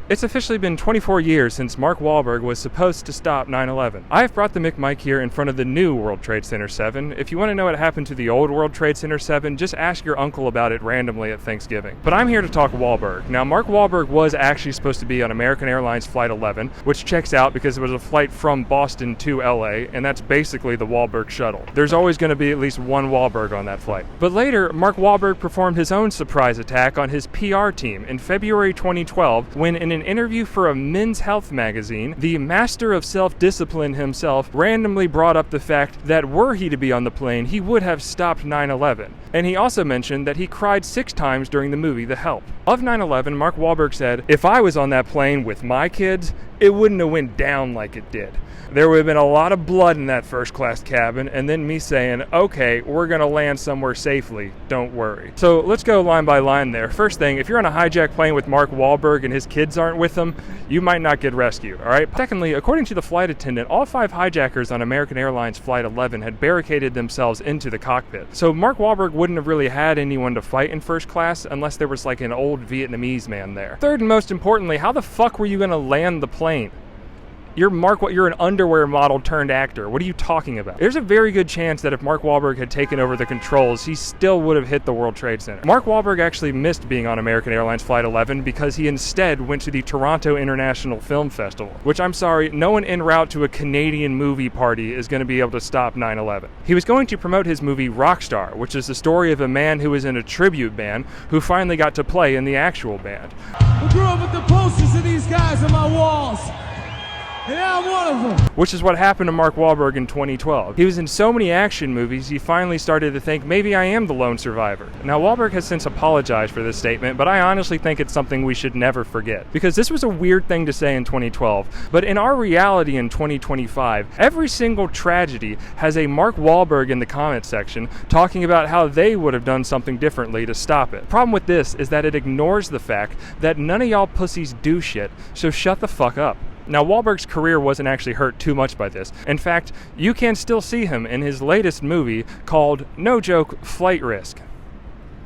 It's officially been 24 years since Mark Wahlberg was supposed to stop 9/11. I've brought the mic here in front of the new World Trade Center 7. If you want to know what happened to the old World Trade Center 7, just ask your uncle about it randomly at Thanksgiving. But I'm here to talk Wahlberg. Now, Mark Wahlberg was actually supposed to be on American Airlines Flight 11, which checks out because it was a flight from Boston to LA, and that's basically the Wahlberg shuttle. There's always going to be at least one Wahlberg on that flight. But later, Mark Wahlberg performed his own surprise attack on his PR team in February 2012 when, in an interview for a Men's Health magazine, the master of self-discipline himself randomly brought up the fact that were he to be on the plane, he would have stopped 9/11. And he also mentioned that he cried 6 times during the movie The Help. Of 9/11, Mark Wahlberg said, "If I was on that plane with my kids, it wouldn't have went down like it did. There would have been a lot of blood in that first class cabin, and then me saying, okay, we're going to land somewhere safely, don't worry." So let's go line by line there. First thing, if you're on a hijacked plane with Mark Wahlberg and his kids aren't with him, you might not get rescued, all right? Secondly, according to the flight attendant, all 5 hijackers on American Airlines Flight 11 had barricaded themselves into the cockpit. So Mark Wahlberg wouldn't have really had anyone to fight in first class unless there was like an old Vietnamese man there. Third and most importantly, how the fuck were you going to land the plane? You're an underwear model turned actor. What are you talking about? There's a very good chance that if Mark Wahlberg had taken over the controls, he still would have hit the World Trade Center. Mark Wahlberg actually missed being on American Airlines Flight 11 because he instead went to the Toronto International Film Festival, which, I'm sorry, no one en route to a Canadian movie party is going to be able to stop 9/11. He was going to promote his movie Rockstar, which is the story of a man who was in a tribute band who finally got to play in the actual band. I grew up with the posters of these guys on my walls. Yeah, I'm one of them. Which is what happened to Mark Wahlberg in 2012. He was in so many action movies, he finally started to think, maybe I am the lone survivor. Now, Wahlberg has since apologized for this statement, but I honestly think it's something we should never forget. Because this was a weird thing to say in 2012, but in our reality in 2025, every single tragedy has a Mark Wahlberg in the comments section talking about how they would have done something differently to stop it. The problem with this is that it ignores the fact that none of y'all pussies do shit, so shut the fuck up. Now, Wahlberg's career wasn't actually hurt too much by this. In fact, you can still see him in his latest movie called, no joke, Flight Risk.